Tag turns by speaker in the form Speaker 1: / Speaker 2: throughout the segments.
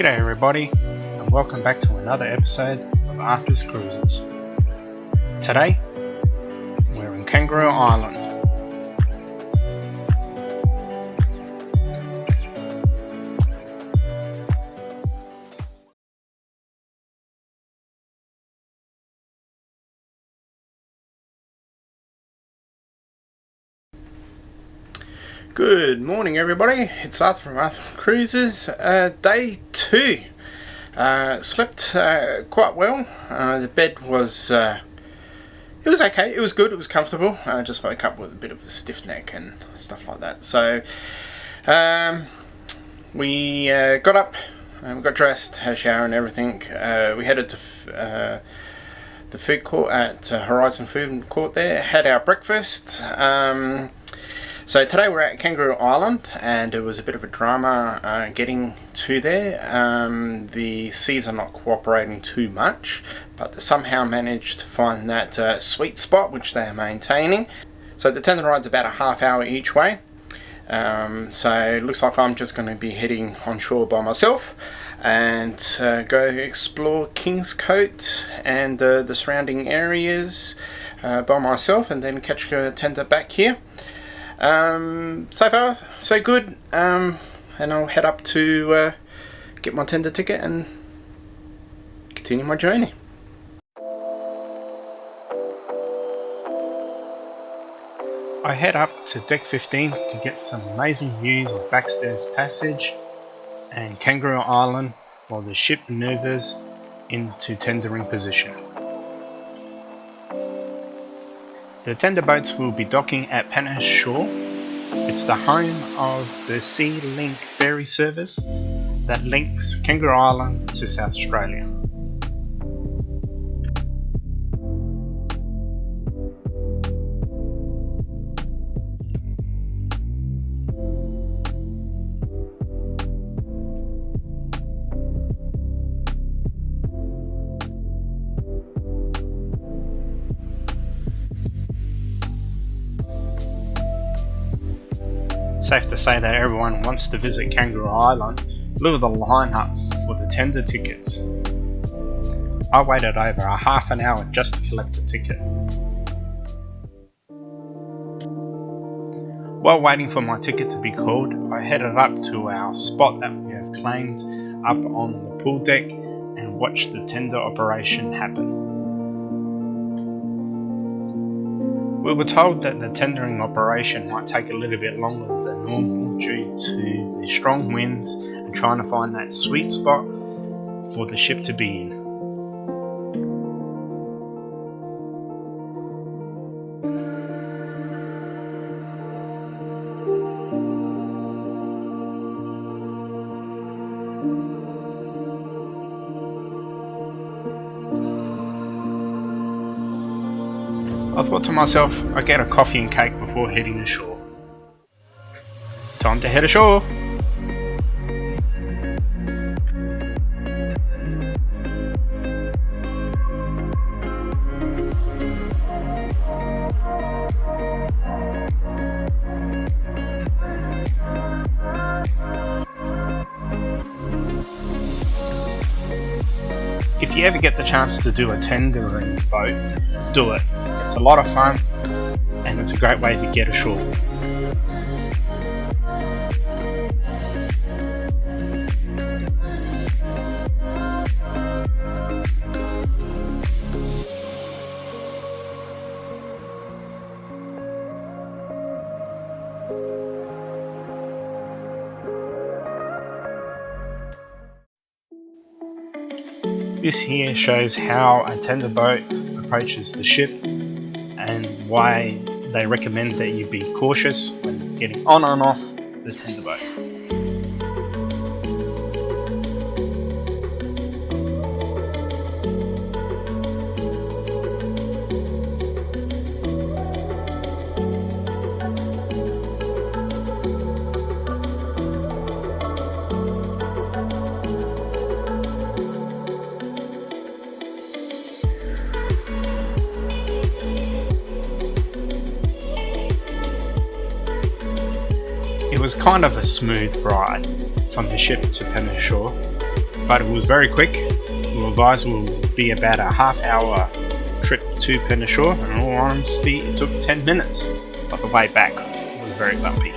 Speaker 1: G'day everybody, and welcome back to another episode of After's Cruises. Today, we're in Kangaroo Island. Good morning everybody, it's Arthur from Arthur Cruises, day 2. Slept quite well. The bed was, it was okay, it was good, it was comfortable. I just woke up with a bit of a stiff neck and stuff like that. So we got up, we got dressed, had a shower and everything. We headed to the food court at Horizon Food Court there, had our breakfast. So today we're at Kangaroo Island, and it was a bit of a drama getting to there. The seas are not cooperating too much, but they somehow managed to find that sweet spot which they are maintaining. So the tender ride's about a half hour each way. So it looks like I'm just going to be heading on shore by myself and go explore Kingscote and the surrounding areas by myself, and then catch a tender back here. So far so good, and I'll head up to get my tender ticket and continue my journey. I head up to deck 15 to get some amazing views of Backstairs Passage and Kangaroo Island while the ship maneuvers into tendering position. The tender boats will be docking at Penneshaw. It's the home of the Sea Link ferry service that links Kangaroo Island to South Australia. Safe to say that everyone wants to visit Kangaroo Island. Look at the lineup for the tender tickets. I waited over a half an hour just to collect the ticket. While waiting for my ticket to be called, I headed up to our spot that we have claimed up on the pool deck and watched the tender operation happen. We were told that the tendering operation might take a little bit longer than normal due to the strong winds and trying to find that sweet spot for the ship to be in. I thought to myself, I'd get a coffee and cake before heading ashore. Time to head ashore! If you ever get the chance to do a tendering boat, do it. It's a lot of fun and it's a great way to get ashore. This here shows how a tender boat approaches the ship and why they recommend that you be cautious when getting on and off the tender boat. It was kind of a smooth ride from the ship to Penneshaw.
Speaker 2: but it was very quick. We were advised it will be about a half-hour trip to Penneshaw, and in all honesty, it took 10 minutes, but the way back was very bumpy.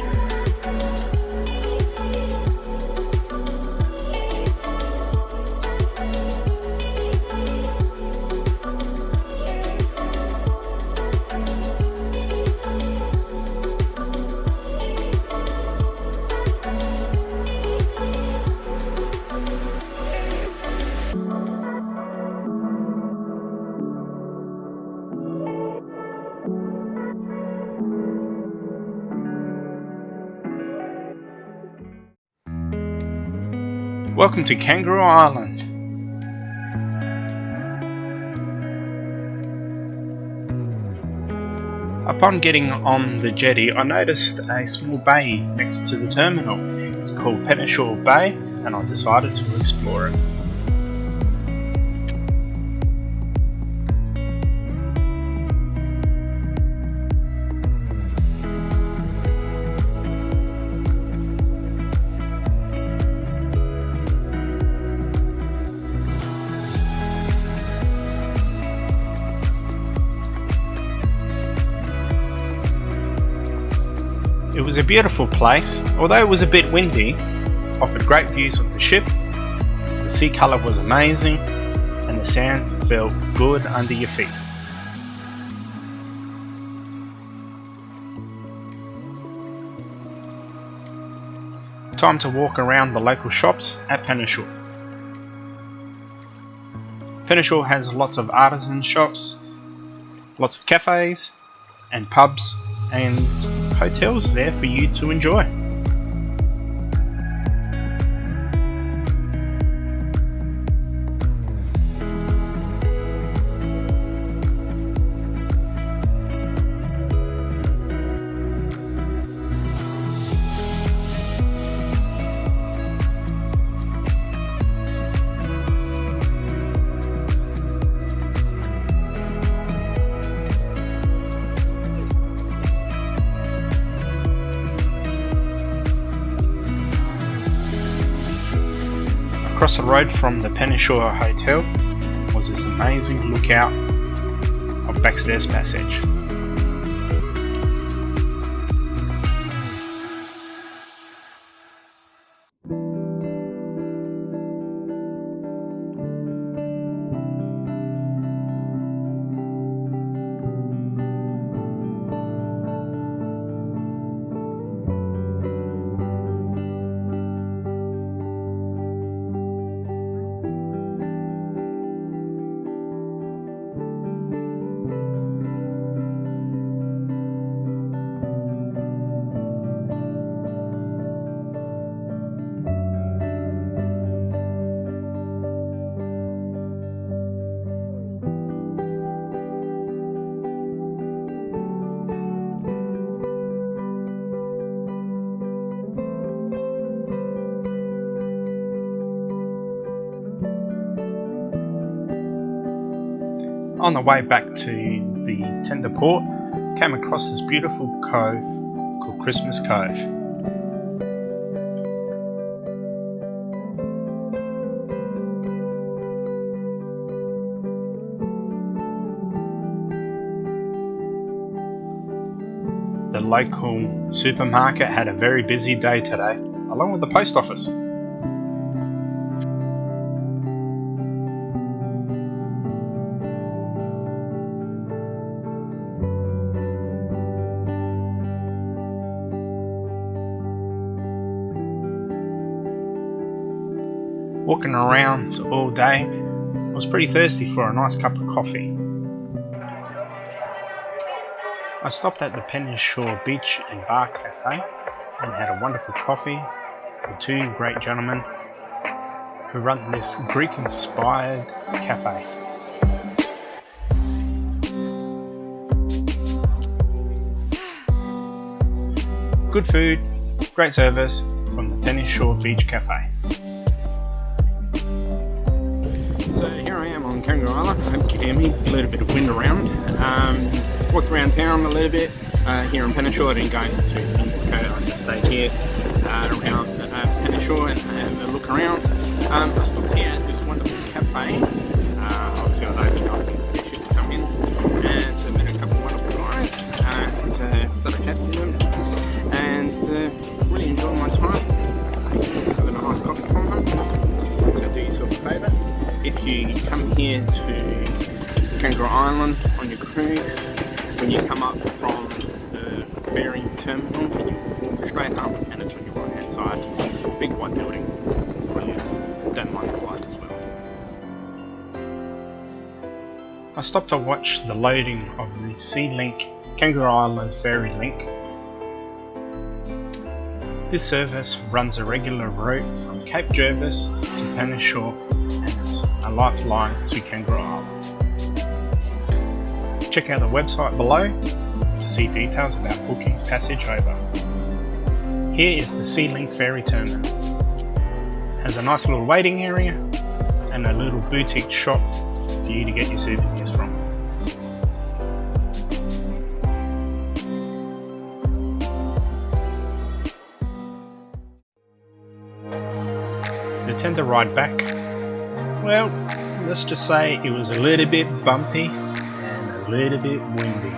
Speaker 2: Welcome to Kangaroo Island. Upon getting on the jetty, I noticed a small bay next to the terminal. It's called Penneshaw Bay, and I decided to explore it. It was a beautiful place, although it was a bit windy, offered great views of the ship, the sea colour was amazing, and the sand felt good under your feet. Time to walk around the local shops at Penneshaw. Penneshaw has lots of artisan shops, lots of cafes and pubs and hotels there for you to enjoy. Across the road from the Penneshaw Hotel was this amazing lookout of Backstairs Passage. On the way back to the tender port, came across this beautiful cove called Christmas Cove. The local supermarket had a very busy day today, along with the post office. Walking around all day, I was pretty thirsty for a nice cup of coffee. I stopped at the Penneshaw Beach and Bar Cafe and had a wonderful coffee with two great gentlemen who run this Greek-inspired cafe. Good food, great service from the Penneshaw Beach Cafe. So here I am on Kangaroo Island. I hope you can hear me. There's a little bit of wind around. Walked around town a little bit here in Penneshaw. I didn't go into East Coast. I just stayed here around Penneshaw and have a look around. I stopped here
Speaker 1: here to Kangaroo Island on your cruise. When you come up from the ferry terminal, you walk straight up and it's on your right hand side. Big white building. Brilliant. Don't mind the flights as well.
Speaker 2: I stopped to watch the loading of the Sea Link Kangaroo Island ferry link. This service runs a regular route from Cape Jervis to Penneshaw and it's a lifeline to Kangaroo Island. Check out the website below to see details about booking passage over. Here is the Sea Link ferry terminal. It has a nice little waiting area and a little boutique shop for you to get your souvenirs from. The tender ride back, well, let's just say it was a little bit bumpy and a little bit windy.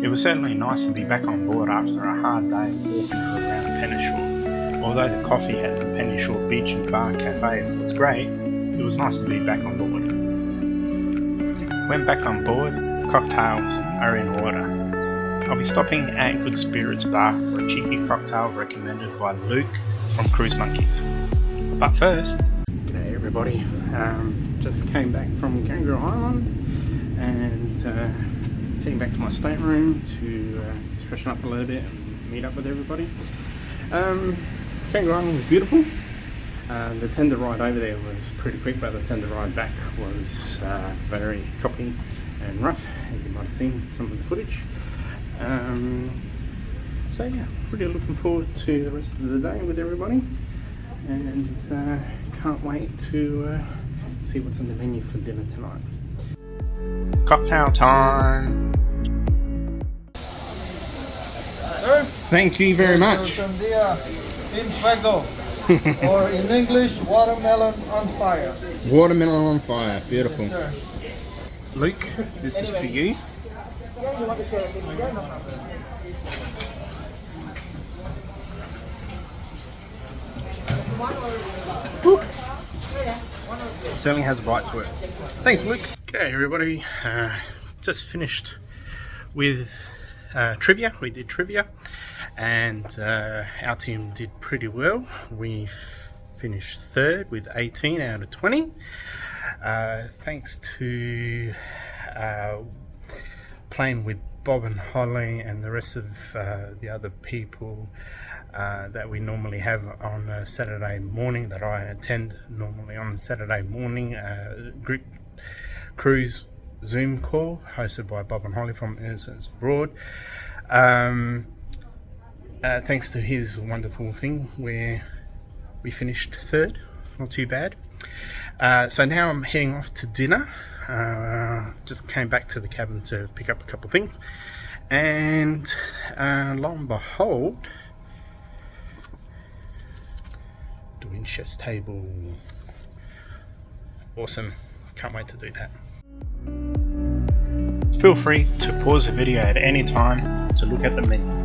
Speaker 2: It was certainly nice to be back on board after a hard day walking around Penneshaw. Although the coffee at the Penneshaw Beach and Bar Cafe was great, it was nice to be back on board. When back on board, cocktails are in order. I'll be stopping at Good Spirits Bar for a cheeky cocktail recommended by Luke from Cruise Monkeys. But first...
Speaker 1: G'day everybody, just came back from Kangaroo Island and heading back to my stateroom to just freshen up a little bit and meet up with everybody. Kangaroo Island was beautiful. The tender ride over there was pretty quick, but the tender ride back was very choppy and rough, as you might have seen some of the footage. So yeah, really looking forward to the rest of the day with everybody, and can't wait to see what's on the menu for dinner tonight.
Speaker 2: Cocktail time!
Speaker 3: Sir,
Speaker 1: Thank you very much.
Speaker 3: in fuego, or in English, watermelon on fire.
Speaker 1: Watermelon on fire, beautiful.
Speaker 3: Yes, sir.
Speaker 1: Luke, this is for you.
Speaker 2: Certainly has a bite to it.
Speaker 1: Thanks, Luke.
Speaker 2: Okay, everybody, just finished with trivia. We did trivia, and our team did pretty well. We finished third with 18 out of 20. Thanks to playing with Bob and Holly and the rest of the other people that we normally have on a Saturday morning, that I attend normally on Saturday morning, group cruise Zoom call hosted by Bob and Holly from Innocence Abroad. Thanks to his wonderful thing where we finished third, not too bad. So now I'm heading off to dinner. Just came back to the cabin to pick up a couple of things, and lo and behold, doing chef's table. Awesome, can't wait to do that.
Speaker 4: Feel free to pause the video at any time to look at the menu.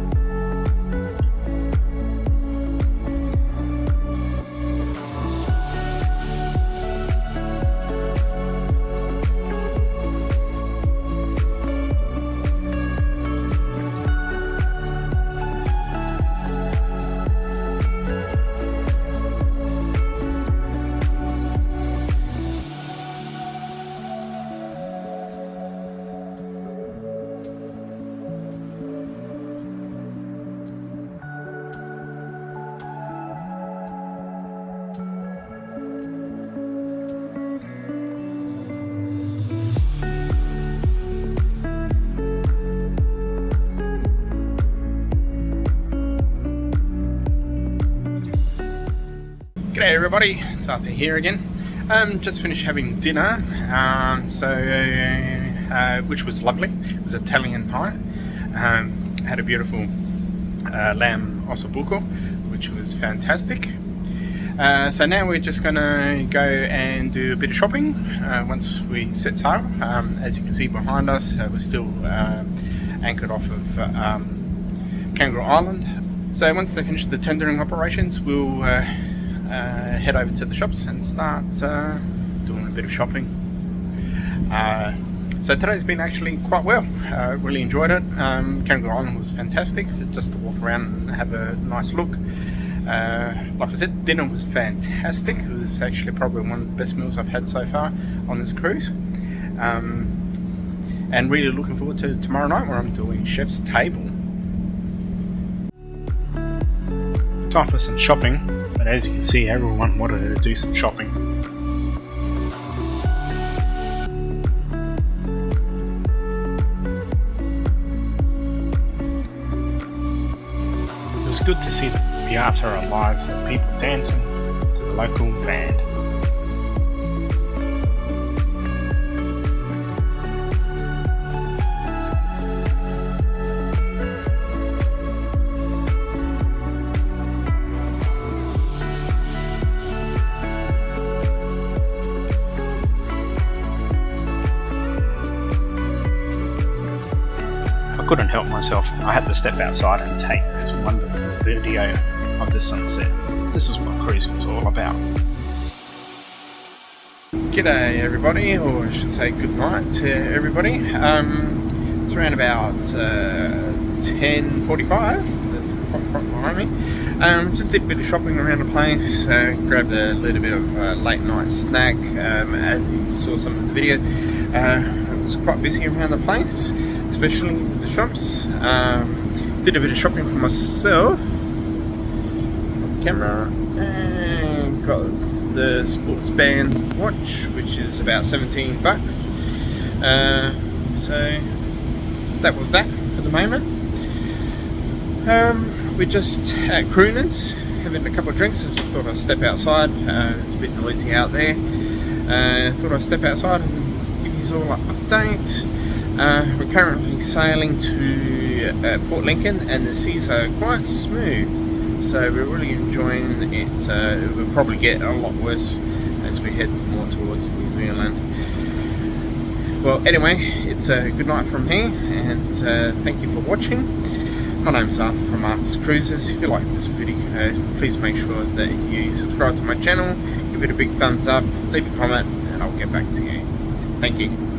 Speaker 2: G'day everybody, it's Arthur here again. Just finished having dinner, which was lovely. It was Italian pie. Had a beautiful lamb ossobuco, which was fantastic. So now we're just going to go and do a bit of shopping once we set sail. As you can see behind us, we're still anchored off of Kangaroo Island. So once they finish the tendering operations, we'll head over to the shops and start doing a bit of shopping. So today's been actually quite well. Really enjoyed it. Kangaroo Island was fantastic, just to walk around and have a nice look. Like I said, dinner was fantastic. It was actually probably one of the best meals I've had so far on this cruise. And really looking forward to tomorrow night, where I'm doing chef's table.
Speaker 4: Time for some shopping, but as you can see, everyone wanted to do some shopping. It was good to see the piazza alive with people dancing to the local band. I couldn't help myself. I had to step outside and take this wonderful video of the sunset. This is what cruising is all about.
Speaker 2: G'day everybody, or I should say good night to everybody. It's around about 10:45. That's quite behind me. Just did a bit of shopping around the place. Grabbed a little bit of late night snack. As you saw some of the video, it was quite busy around the place, especially with the shops. Did a bit of shopping for myself on the camera, and got the sports band watch, which is about $17. So that was that for the moment. We're just at Crooners having a couple of drinks. I just thought I'd step outside. It's a bit noisy out there. Thought I'd step outside and give you all an update. We're currently sailing to Port Lincoln, and the seas are quite smooth, so we're really enjoying it. It will probably get a lot worse as we head more towards New Zealand. Well, anyway, it's a good night from here, and thank you for watching.
Speaker 1: My name's Arthur from Arthur's Cruises. If you like this video, please make sure that you subscribe to my channel, give it a big thumbs up, leave a comment, and I'll get back to you. Thank you.